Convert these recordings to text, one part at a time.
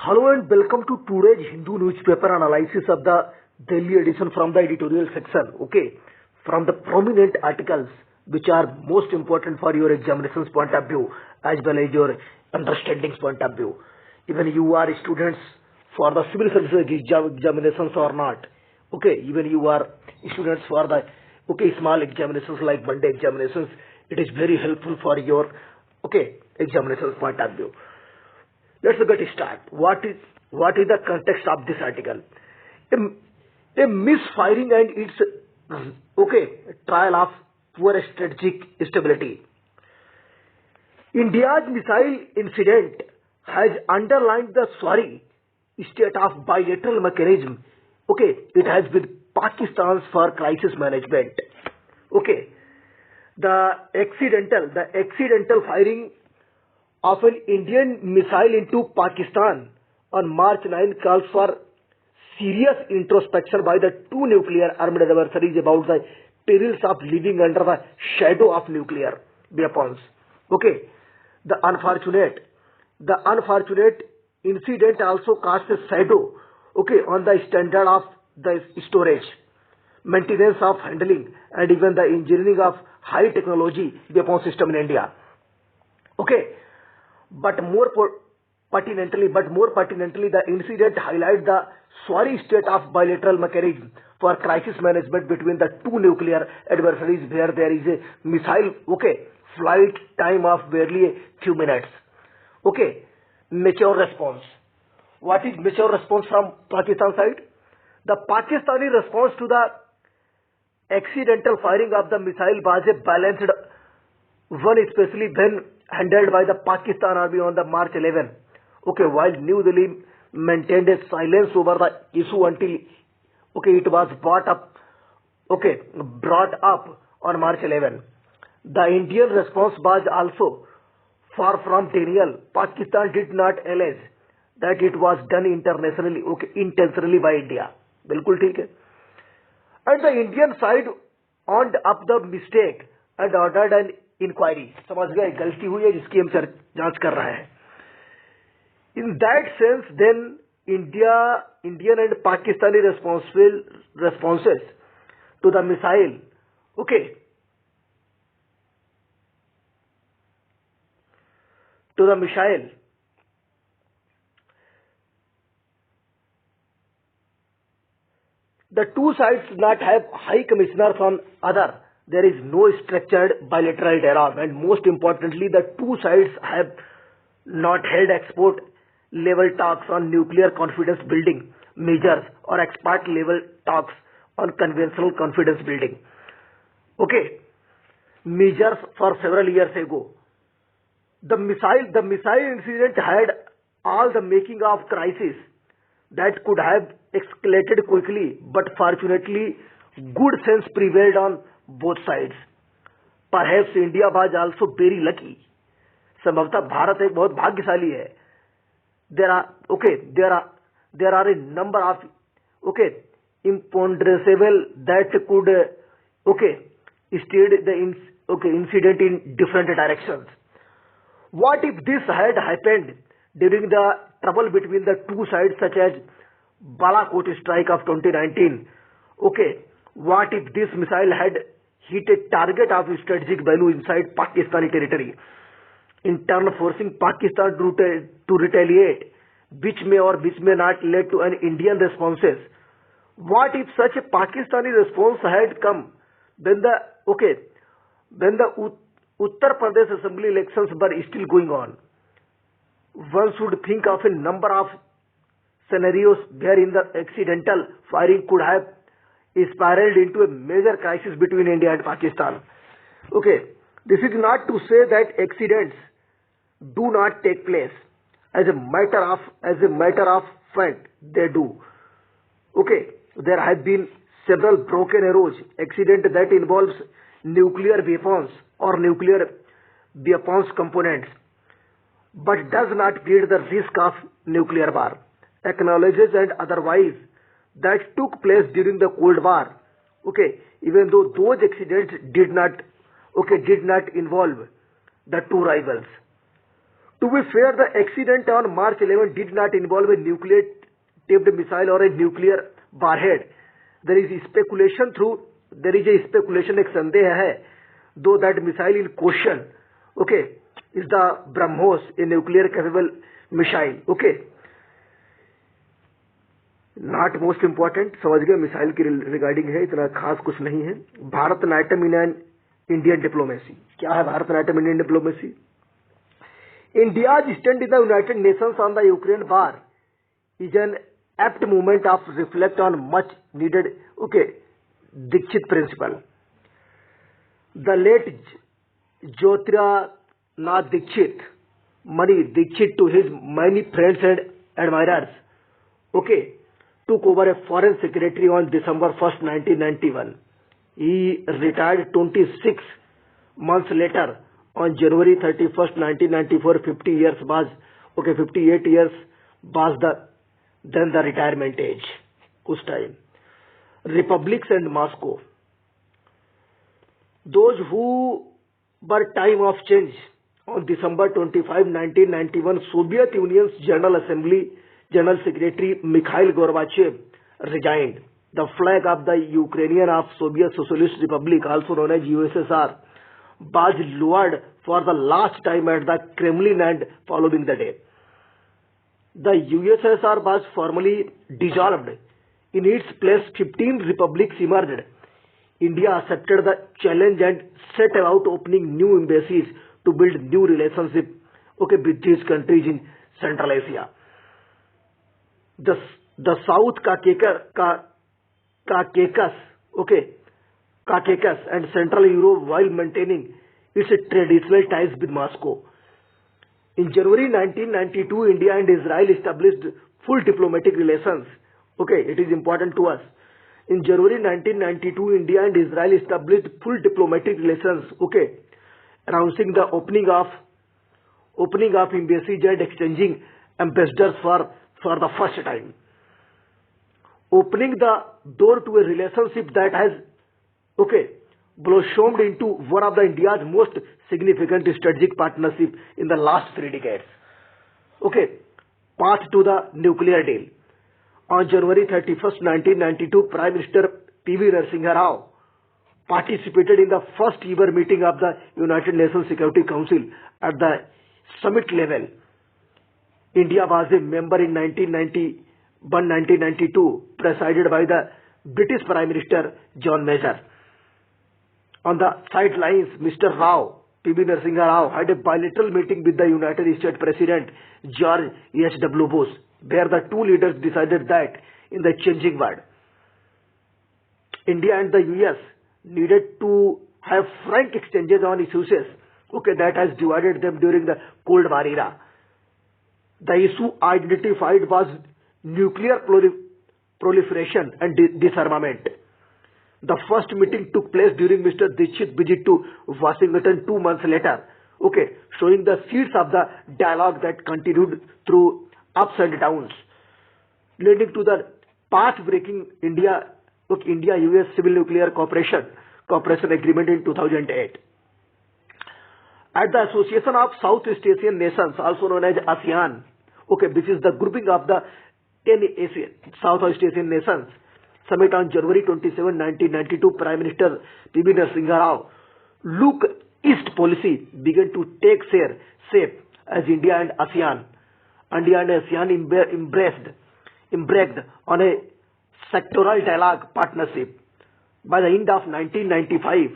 Hello and welcome to today's Hindu newspaper analysis of the daily edition from the editorial section. Okay, from the prominent articles which are most important for your examinations point of view as well as your understandings point of view. Even you are students for the civil services examinations or not. Okay, even you are students for the small examinations like Monday examinations. It is very helpful for your examinations point of view. Let's get started. What is the context of this article? A misfiring and its trial of poor strategic stability. India's missile incident has underlined the sorry state of bilateral mechanism. It has with Pakistan's for crisis management. The accidental firing of an Indian missile into Pakistan on March 9 calls for serious introspection by the two nuclear armed adversaries about the perils of living under the shadow of nuclear weapons. The unfortunate incident also casts a shadow on the standard of the storage, maintenance of handling and even the engineering of high technology weapon system in India. But more pertinently, the incident highlights the sorry state of bilateral mechanism for crisis management between the two nuclear adversaries where there is a missile, flight time of barely a few minutes. Mature response. What is mature response from Pakistan side? The Pakistani response to the accidental firing of the missile was a balanced one, especially when handled by the Pakistan Army on the March 11. While New Delhi maintained a silence over the issue until it was brought up on March 11. The Indian response was also far from denial. Pakistan did not allege that it was done intentionally by India. बिल्कुल ठीक है. And the Indian side owned up the mistake and ordered an inquiry. समझ गए गलती हुई है जिसकी हम जांच कर रहे हैं. In that sense, then Indian and Pakistani responses to the missile, to the missile. The two sides do not have high commissioners on other. There is no structured bilateral dialogue, and most importantly, the two sides have not held expert level talks on nuclear confidence building measures or expert level talks on conventional confidence building. Measures for several years ago. The missile incident had all the making of crisis that could have escalated quickly, but fortunately, good sense prevailed on both sides. Perhaps India was also very lucky. संभवतः भारत एक बहुत भाग्यशाली है. There are a number of imponderables that could steer the incident in different directions. What if this had happened during the trouble between the two sides, such as Balakot strike of 2019? What if this missile had hit a target of strategic value inside Pakistani territory, in turn forcing Pakistan to retaliate, which may or which may not lead to an Indian responses? What if such a Pakistani response had come when the Uttar Pradesh Assembly elections were still going on? One should think of a number of scenarios wherein the accidental firing could have spiraled into a major crisis between India and Pakistan. This is not to say that accidents do not take place. As a matter of fact, they do. There have been several broken arrows accident that involves nuclear weapons or nuclear weapons components, but does not create the risk of nuclear war. Acknowledges and otherwise that took place during the Cold War. Even though those accidents did not involve the two rivals. To be fair, the accident on March 11 did not involve a nuclear-tipped missile or a nuclear warhead. There is a speculation, एक संदेह है, though that missile in question, okay, is the BrahMos, a nuclear-capable missile, okay. Not most important, समझ गए missile की regarding है, इतना खास कुछ नहीं है. Bharatanatyam in Indian diplomacy. क्या है Bharatanatyam Indian diplomacy? India's stand in the United Nations on the Ukraine war is an apt moment of reflect on much needed, Dikshit principle. The late Jyotiranath Dikshit, Mani Dikshit, to his many friends and admirers, took over a foreign secretary on December 1st, 1991. He retired 26 months later on January 31st, 1994, 58 years was then the retirement age. Us time. Republics and Moscow. Those who were time of change on December 25, 1991, Soviet Union's General Secretary Mikhail Gorbachev resigned. The flag of the Ukrainian of Soviet Socialist Republic, also known as USSR, was lowered for the last time at the Kremlin and following the day. The USSR was formally dissolved. In its place, 15 republics emerged. India accepted the challenge and set about opening new embassies to build new relationships with these countries in Central Asia. The South Caucasus and Central Europe, while maintaining its traditional ties with Moscow. In January 1992, India and Israel established full diplomatic relations. It is important to us. In January 1992, India and Israel established full diplomatic relations. Announcing the opening of embassies and exchanging ambassadors for the first time. Opening the door to a relationship that has blossomed into one of the India's most significant strategic partnership in the last 3 decades. Path to the nuclear deal. On January 31st, 1992, Prime Minister P.V. Narasimha Rao participated in the first ever meeting of the United Nations Security Council at the summit level. India was a member in 1992, presided by the British Prime Minister John Major. On the sidelines, Mr. Rao, P.V. Narasimha Rao, had a bilateral meeting with the United States President George H.W. Bush, where the two leaders decided that in the changing world, India and the US needed to have frank exchanges on issues that has divided them during the Cold War era. The issue identified was nuclear proliferation and disarmament. The first meeting took place during Mr. Dikshit's visit to Washington 2 months later, showing the seeds of the dialogue that continued through ups and downs, leading to the path-breaking India-US Civil Nuclear Cooperation Agreement in 2008. At the Association of Southeast Asian Nations, also known as ASEAN, this is the grouping of the 10 Southeast Asian Nations, summit on January 27, 1992, Prime Minister P.V. Narasimha Rao, Look East policy began to take shape as India and ASEAN embraced on a sectoral dialogue partnership. By the end of 1995,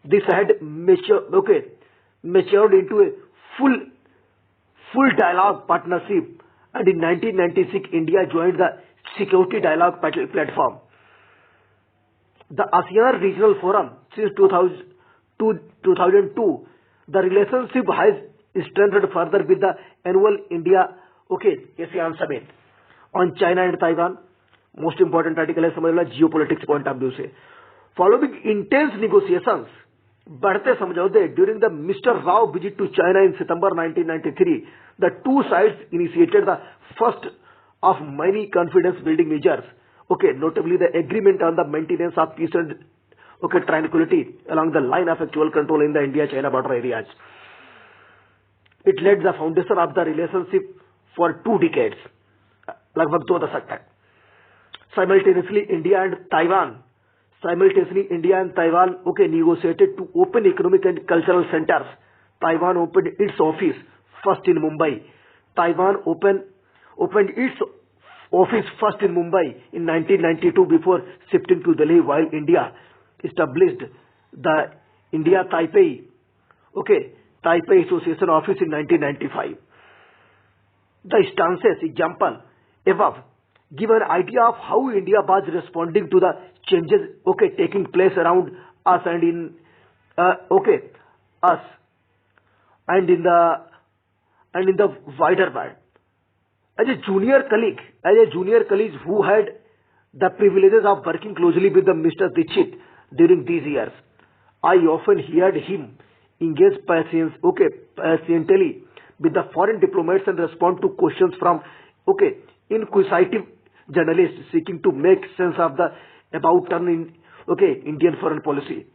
this had matured into a full dialogue partnership, and in 1996, India joined the Security Dialogue Platform. The ASEAN Regional Forum since 2002, the relationship has strengthened further with the annual India ASEAN Summit on China and Taiwan. Most important article है समझ लो geopolitics point of view से. Following intense negotiations, बढ़ते समझौते during the Mr. Rao visit to China in September 1993, the two sides initiated the first of many confidence-building measures. Notably the agreement on the maintenance of peace and tranquility along the line of actual control in the India-China border areas. It laid the foundation of the relationship for 2 decades, लगभग 2 दशक तक. Simultaneously, India and Taiwan, negotiated to open economic and cultural centers. Taiwan opened its office first in Mumbai. Taiwan opened its office first in Mumbai in 1992 before shifting to Delhi, while India established the India-Taipei Association Office in 1995. The stances example above give an idea of how India was responding to the changes taking place around us and in the wider world. As a junior colleague who had the privileges of working closely with the Mr. Dixit during these years, I often heard him engage patiently with the foreign diplomats and respond to questions from inquisitive journalists seeking to make sense of the about turn in Indian foreign policy.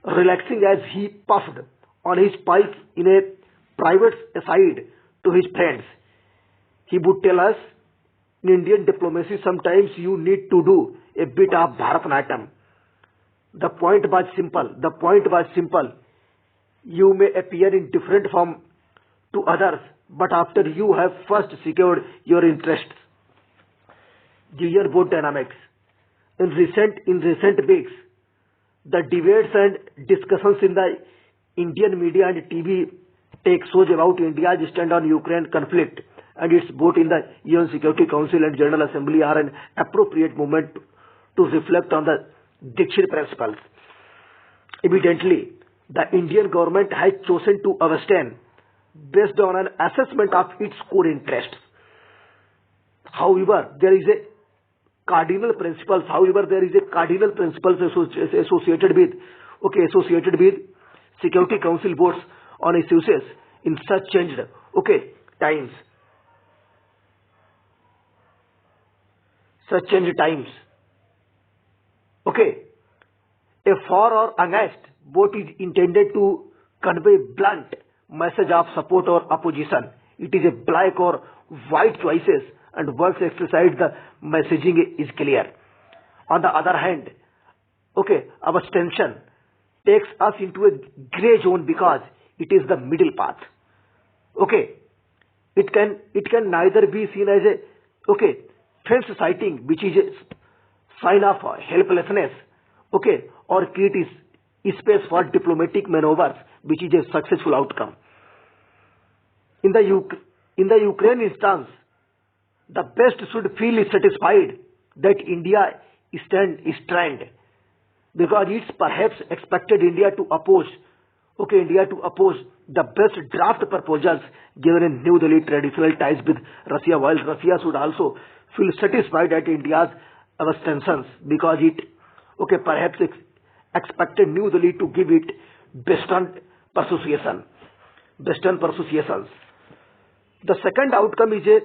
Relaxing as he puffed on his pipe in a private aside to his friends, he would tell us, in Indian diplomacy, sometimes you need to do a bit of Bharatanatyam. The point was simple. You may appear in different form to others, but after you have first secured your interests. Junior board dynamics. In recent weeks, the debates and discussions in the Indian media and TV take shows about India's stand on Ukraine conflict and its vote in the UN Security Council and General Assembly are an appropriate moment to reflect on the Dixit principles. Evidently, the Indian government has chosen to abstain based on an assessment of its core interests. However, there is a cardinal principles associated with Security Council votes on issues in such changed times. A for or against vote is intended to convey blunt message of support or opposition. It is a black or white choices, and once exercised, the messaging is clear. On the other hand, abstention takes us into a gray zone because it is the middle path. It can neither be seen as a fence sighting, which is a sign of helplessness, or create space for diplomatic maneuvers, which is a successful outcome. In the Ukraine instance, the West should feel satisfied that India stand because it's perhaps expected India to oppose the best draft proposals given in New Delhi traditional ties with Russia, while Russia should also feel satisfied at India's abstentions because it perhaps expected New Delhi to give it Western persuasions. The second outcome is a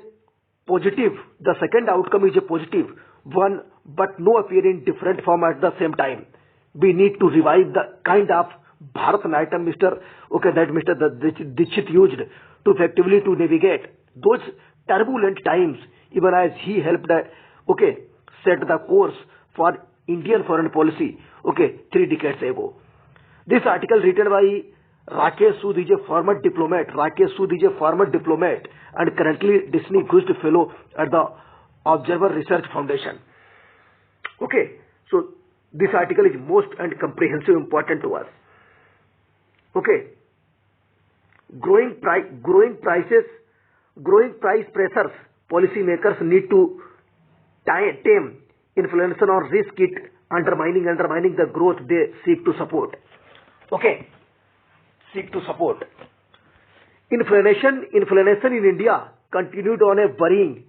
positive one, but no appearing different form at the same time. We need to revive the kind of Bharatanatyam Mr. Dixit used to effectively to navigate those turbulent times, even as he helped set the course for Indian foreign policy 3 decades ago. This article written by Rakesh Sood is a former diplomat and currently distinguished fellow at the Observer Research Foundation. So this article is most and comprehensive important to us. Growing price pressures, policymakers need to tame inflation or risk it undermining the growth they seek to support. Inflation in India continued on a worrying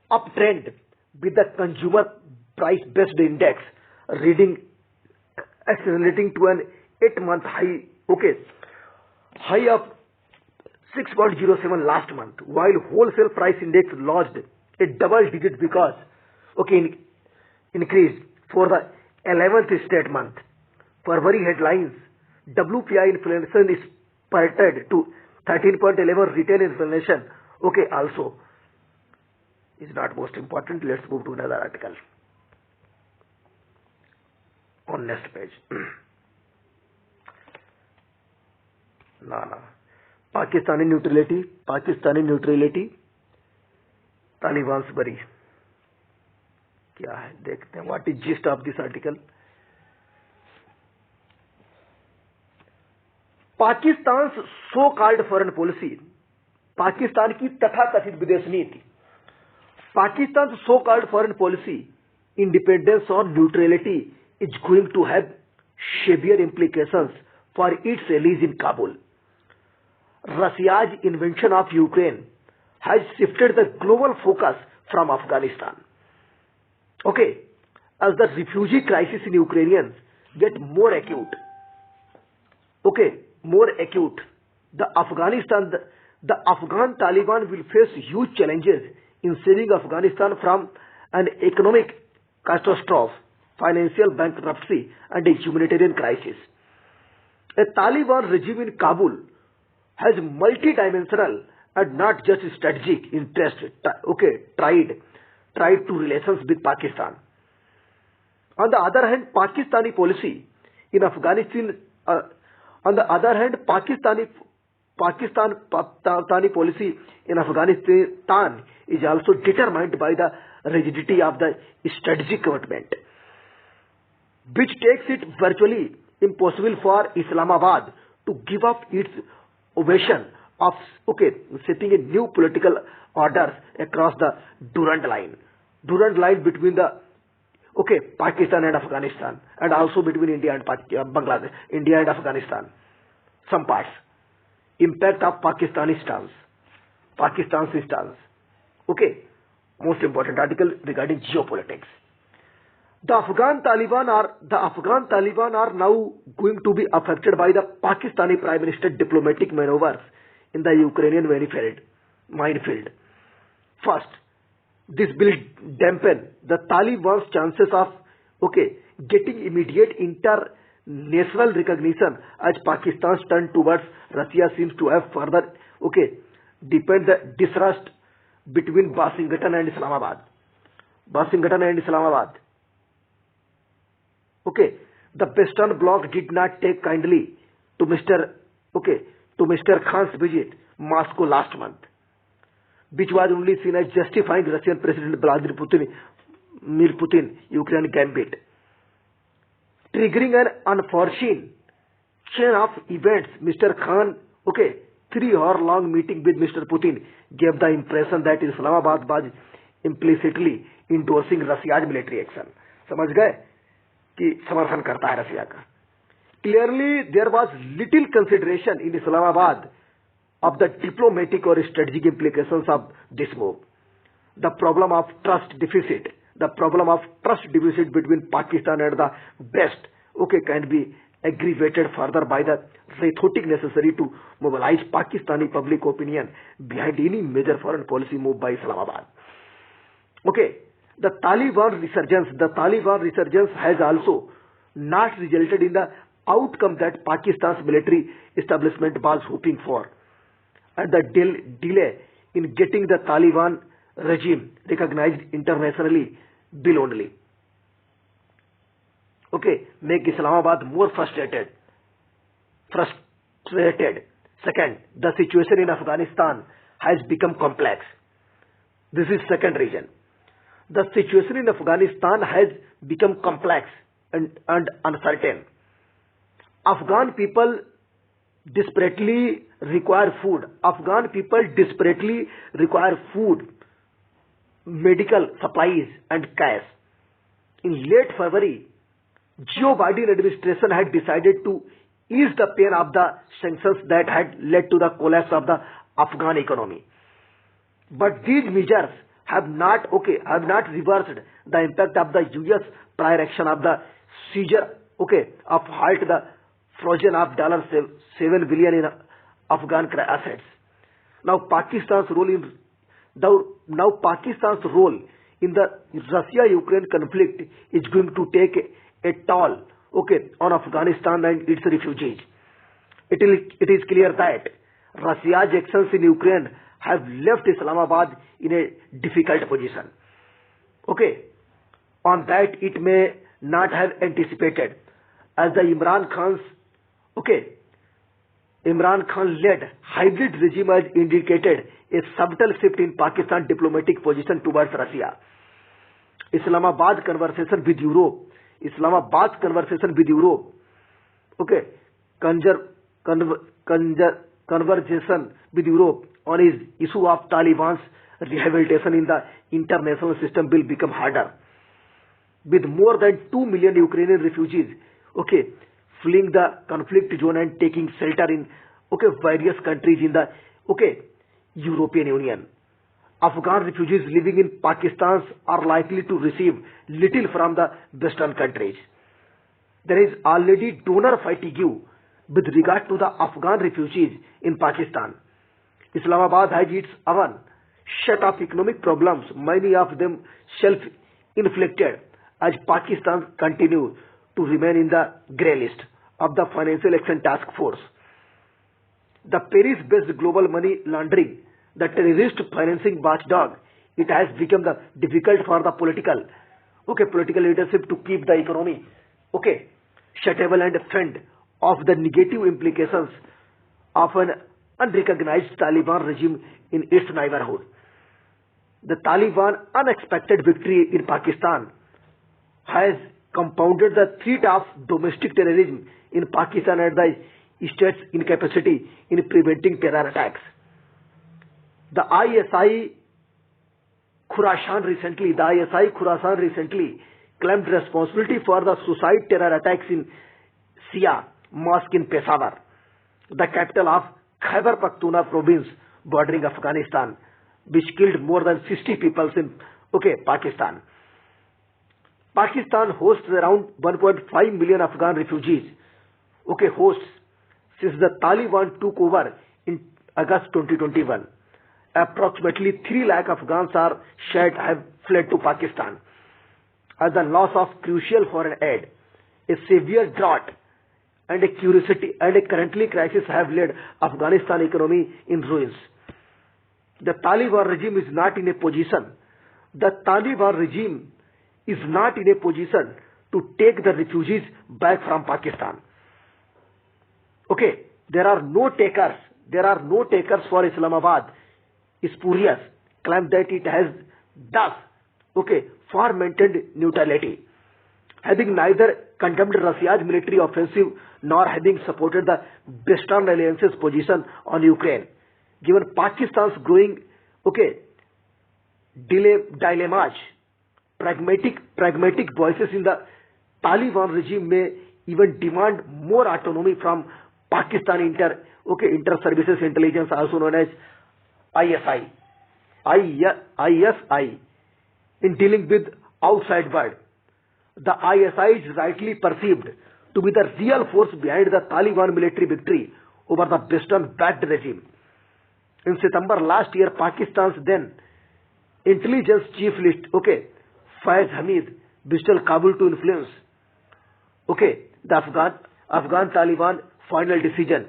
uptrend with the consumer price-based index reading accelerating to an 8-month high of 6.07 last month, while wholesale price index lost a double digit because increased for the 11th straight month. February headlines: WPI inflation is expected to 13.11 retail inflation, okay, also is not most important. Let's move to another article on next page. ना Pakistani neutrality Taliban से बरी क्या है देखते हैं. What is gist of this article. Pakistan so called foreign policy, Pakistan की तथाकथित विदेश नीति, Pakistan so called foreign policy independence और neutrality is going to have severe implications for its allies in Kabul. Russia's invasion of Ukraine has shifted the global focus from Afghanistan. Okay, as the refugee crisis in Ukrainians get more acute, the Afghan Taliban will face huge challenges in saving Afghanistan from an economic catastrophe, financial bankruptcy, and a humanitarian crisis. A Taliban regime in Kabul has multidimensional and not just strategic interest, tied to relations with Pakistan. On the other hand, Pakistani policy in Afghanistan, Pakistani policy in Afghanistan is also determined by the rigidity of the strategic commitment, which takes it virtually impossible for Islamabad to give up its ovation of setting a new political orders across the Durand line between the Pakistan and Afghanistan, and also between India and Bangladesh, India and Afghanistan. Some parts. Impact of Pakistan's stance. Most important article regarding geopolitics. The Afghan Taliban are now going to be affected by the Pakistani Prime Minister diplomatic maneuvers in the Ukrainian minefield. First, this will dampen the Taliban's chances of getting immediate international recognition, as Pakistan's turn towards Russia seems to have further deepened the distrust between Washington and Islamabad. The Western Bloc did not take kindly to Mr. Khan's visit Moscow last month, which was only seen as justifying Russian President Vladimir Putin Ukraine gambit, triggering an unforeseen chain of events. Mr. Khan 3-hour-long meeting with Mr. Putin gave the impression that Islamabad was implicitly endorsing Russia's military action. समझ गए कि समर्थन करता है रसिया का. Clearly, there was little consideration in Islamabad of the diplomatic or strategic implications of this move. The problem of trust deficit between Pakistan and the West, can be aggravated further by the rhetoric necessary to mobilize Pakistani public opinion behind any major foreign policy move by Islamabad. The Taliban resurgence has also not resulted in the outcome that Pakistan's military establishment was hoping for, and the delay in getting the Taliban regime recognized internationally will only make Islamabad more frustrated. Second, the situation in Afghanistan has become complex. This is second reason. The situation in Afghanistan has become complex and uncertain. Afghan people desperately require food. Medical supplies, and cash. In late February, Joe Biden administration had decided to ease the pain of the sanctions that had led to the collapse of the Afghan economy. But these measures have not reversed the impact of the US prior action of the seizure of halt the frozen of $7 billion in Afghan assets. Now Pakistan's role in the Russia-Ukraine conflict is going to take a toll on Afghanistan and its refugees. It is clear that Russia's actions in Ukraine have left Islamabad in a difficult position. Okay, on that it may not have anticipated, as the Imran Khan-led hybrid regime has indicated a subtle shift in Pakistan's diplomatic position towards Russia. Islamabad's conversation with Europe, okay, conversation with Europe on his issue of Taliban's rehabilitation in the international system will become harder. With more than 2 million Ukrainian refugees, okay, fleeing the conflict zone and taking shelter in, okay, various countries in the, okay, European Union. Afghan refugees living in Pakistan are likely to receive little from the Western countries. There is already donor fatigue with regard to the Afghan refugees in Pakistan. Islamabad has its own set of economic problems, many of them self-inflicted, as Pakistan continues to remain in the grey list of the Financial Action Task Force. The Paris-based global money laundering, the terrorist financing watchdog, it has become difficult for the political leadership to keep the economy, okay, stable and fend off the negative implications of an unrecognized Taliban regime in its neighborhood. The Taliban unexpected victory in Pakistan has compounded the threat of domestic terrorism in Pakistan and the state's incapacity in preventing terror attacks. The ISI Khorasan recently claimed responsibility for the suicide terror attacks in Shia Mosque in Peshawar, the capital of Khyber Pakhtunkhwa province bordering Afghanistan, which killed more than 60 people in Pakistan. Pakistan hosts around 1.5 million Afghan refugees, since the Taliban took over in August 2021. Approximately 3 lakh Afghans have fled to Pakistan as the loss of crucial foreign aid, a severe drought, and a currently crisis have led Afghanistan economy in ruins. The Taliban regime is not in a position. To take the refugees back from Pakistan. Okay, there are no takers for Islamabad. Spurious claim that it has thus, far maintained neutrality, having neither condemned Russia's military offensive nor having supported the Western Alliance's position on Ukraine. Given Pakistan's growing, dilemmas, pragmatic voices in the Taliban regime may even demand more autonomy from Pakistan Inter-Services Intelligence, also known as ISI, in dealing with outside world. The ISI is rightly perceived to be the real force behind the Taliban military victory over the Western-backed regime. In September last year, Pakistan's then intelligence chief Faiz Hamid visited Kabul to influence the Afghan Taliban final decision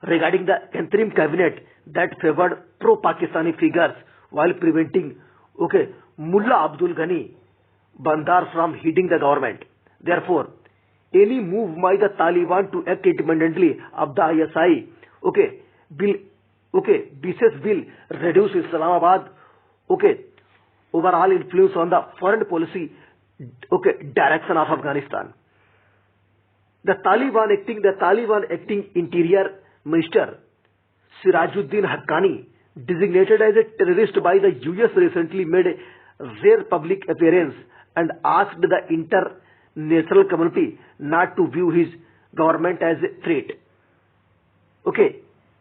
regarding the interim cabinet that favored pro-Pakistani figures while preventing Mullah Abdul Ghani Bandar from heading the government. Therefore, any move by the Taliban to act independently of the ISI will reduce Islamabad overall influence on the foreign policy direction of Afghanistan. The Taliban acting Interior Minister Sirajuddin Haqqani, designated as a terrorist by the US, recently made a rare public appearance and asked the international community not to view his government as a threat.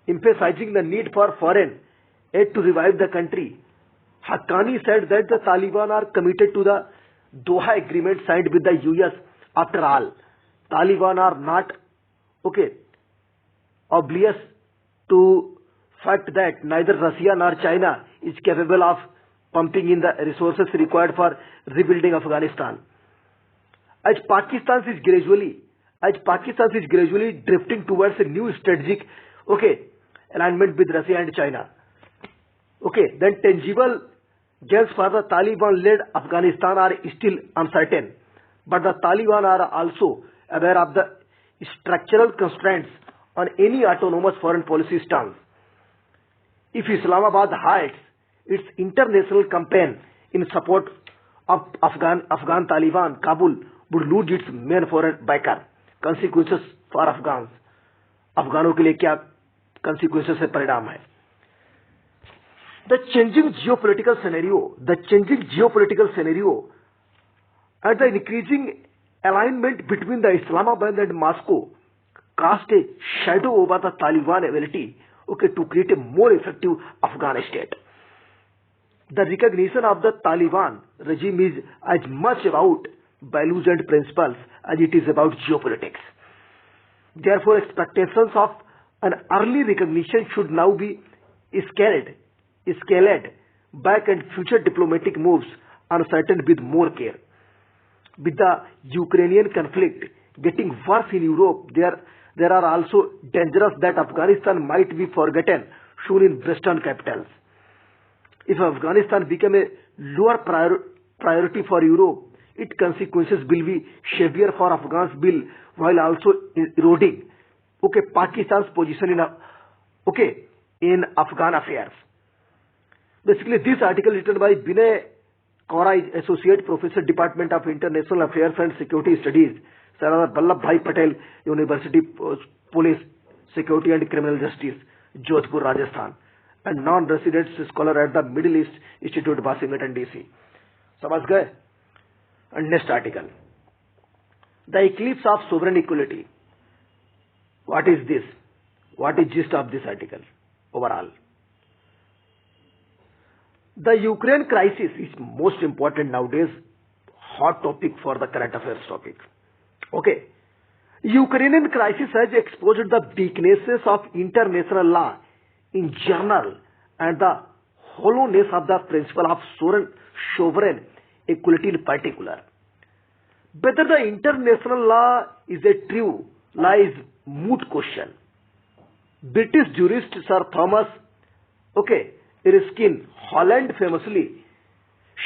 Emphasizing the need for foreign aid to revive the country, Haqqani said that the Taliban are committed to the Doha Agreement signed with the US. After all, Taliban are not oblivious to fact that neither Russia nor China is capable of pumping in the resources required for rebuilding Afghanistan. As Pakistan is gradually drifting towards a new strategic alignment with Russia and China. Okay, then tangible gains for the Taliban-led Afghanistan are still uncertain, but the Taliban are also aware of the structural constraints on any autonomous foreign policy stance. If Islamabad halts its international campaign in support of Afghan Taliban, Kabul would lose its main foreign backer. Consequences for Afghans. अफगानों के लिए क्या consequences है, परिणाम है? The changing geopolitical scenario and the increasing alignment between the Islamabad and Moscow cast a shadow over the Taliban ability, to create a more effective Afghan state. The recognition of the Taliban regime is as much about values and principles as it is about geopolitics. Therefore, expectations of an early recognition should now be scaled back, and future diplomatic moves uncertain with more care. With the Ukrainian conflict getting worse in Europe, there are also dangers that Afghanistan might be forgotten soon in Western capitals. If Afghanistan become a lower priority for Europe, its consequences will be severe for Afghans while also eroding Pakistan's position in Afghan affairs. Basically, this article written by Binay Kaura, Associate Professor, Department of International Affairs and Security Studies, Sardar Vallabhbhai Patel University, Police, Security and Criminal Justice, Jodhpur, Rajasthan, and non-resident scholar at the Middle East Institute, Washington, DC. समझ गए? And next article. The eclipse of sovereign equality. What is this? What is gist of this article overall? The Ukraine crisis is most important nowadays, hot topic for the current affairs topic. Okay. Ukrainian crisis has exposed the weaknesses of international law in general and the hollowness of the principle of sovereign equality in particular. Whether the international law is a true law is moot question. British jurist Sir Thomas Erskine Holland famously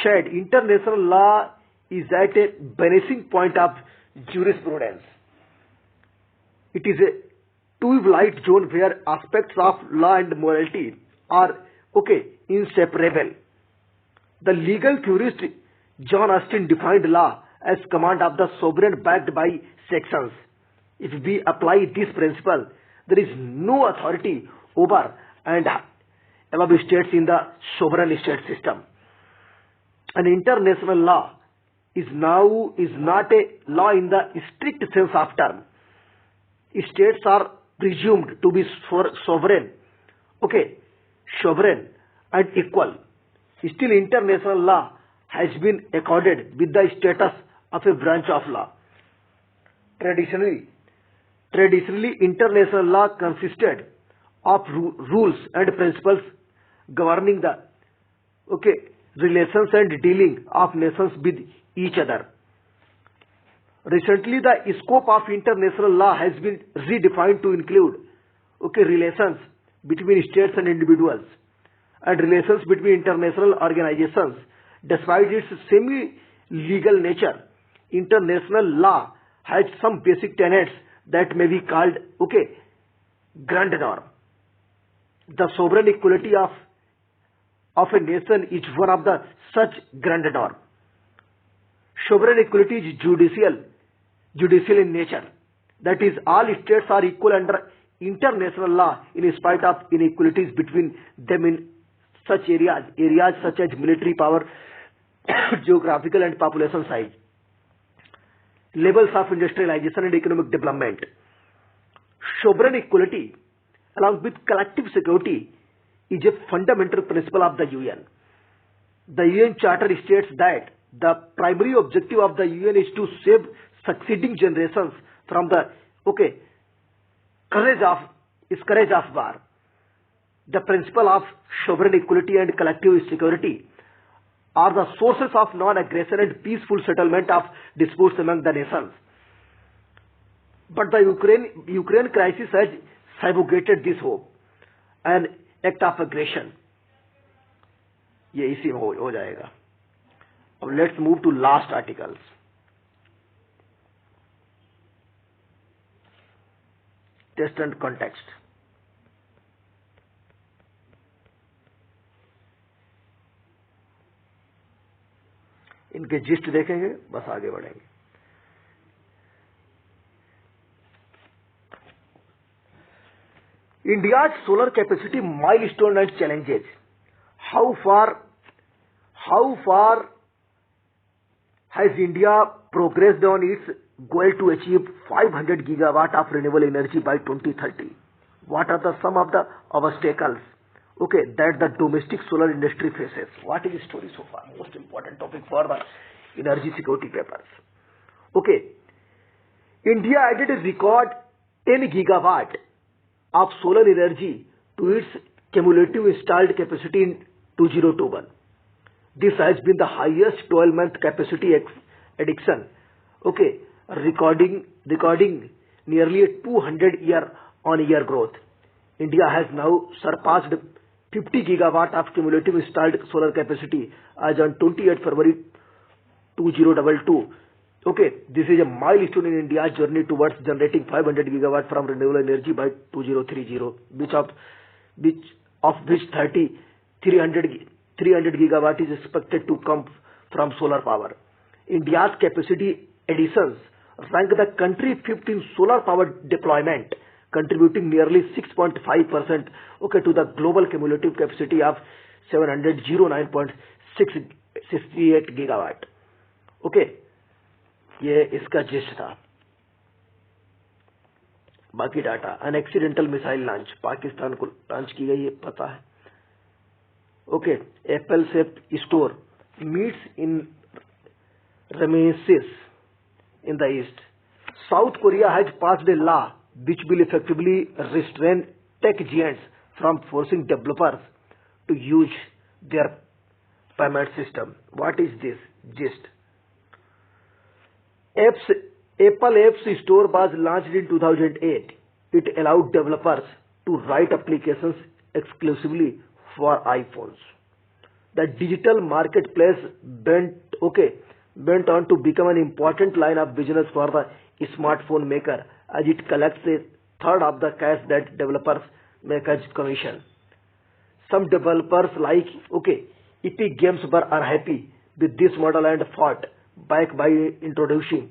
said international law is at a vanishing point of jurisprudence. It is a twilight zone where aspects of law and morality are inseparable. The legal theorist John Austin defined law as command of the sovereign backed by sections. If we apply this principle, there is no authority over and above states in the sovereign state system. An international law is not a law in the strict sense of term. States are presumed to be sovereign and equal. Still, international law has been accorded with the status of a branch of law. Traditionally, international law consisted of rules and principles governing the relations and dealing of nations with each other. Recently, the scope of international law has been redefined to include relations between states and individuals and relations between international organizations. Despite its semi-legal nature, international law has some basic tenets that may be called grand norm. The sovereign equality of a nation is one of the such grand norm. Sovereign equality is judicial in nature. That is, all states are equal under international law in spite of inequalities between them in such areas such as military power, geographical and population size, levels of industrialization and economic development. Sovereign equality, along with collective security, is a fundamental principle of the UN. The UN Charter states that the primary objective of the UN is to save succeeding generations from the scourge of war. The principle of sovereign equality and collective security are the sources of non-aggression and peaceful settlement of disputes among the nations. But the Ukraine crisis has subjugated this hope. an act of aggression. ये इसी में हो जाएगा. अब let's move to last articles. Test and context. इनके gist देखेंगे, बस आगे बढ़ेंगे. India's solar capacity milestone and challenges. How far has India progressed on its goal to achieve 500 gigawatt of renewable energy by 2030? What are some of the obstacles, okay, that the domestic solar industry faces? What is the story so far? Most important topic for the energy security papers. Okay, India added a record 10 gigawatt of solar energy to its cumulative installed capacity in 2021. This has been the highest 12-month capacity addition, okay, recording nearly a 200 year-on-year growth. India has now surpassed 50 gigawatt of cumulative installed solar capacity as on 28 February 2022. Okay, this is a milestone in India's journey towards generating 500 gigawatt from renewable energy by 2030, of which 300 gigawatt is expected to come from solar power. India's capacity additions rank the country fifth in solar power deployment, contributing nearly 6.5%, okay, to the global cumulative capacity of 709.68 gigawatt. Okay, ये इसका gist था. बाकी data. An accidental missile launch Pakistan को launch की गई है, पता है. Okay, apple sap store meets in remises in the east. South Korea has passed a law which will effectively restrain tech giants from forcing developers to use their payment system. What is this gist? Apple Apps Store was launched in 2008. It allowed developers to write applications exclusively for iPhones. The digital marketplace went on to become an important line of business for the smartphone maker, as it collects a third of the cash that developers make as commission. Some developers like Epic Games were unhappy with this model and fought back by introducing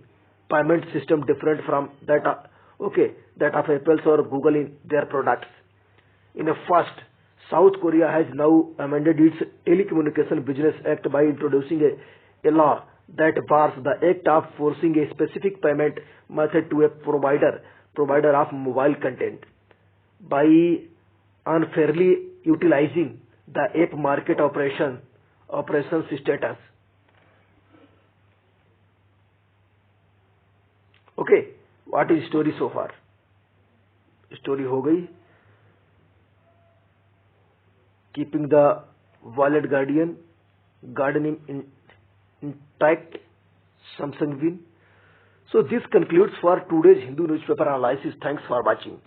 payment system different from that of Apple's or Google in their products. In a first, South Korea has now amended its Telecommunication Business Act by introducing a law that bars the act of forcing a specific payment method to a provider of mobile content by unfairly utilizing the app market operations status. Okay, what is story so far? Story हो गई. Keeping the wallet garden intact, Samsung win. So this concludes for today's Hindu newspaper analysis. Thanks for watching.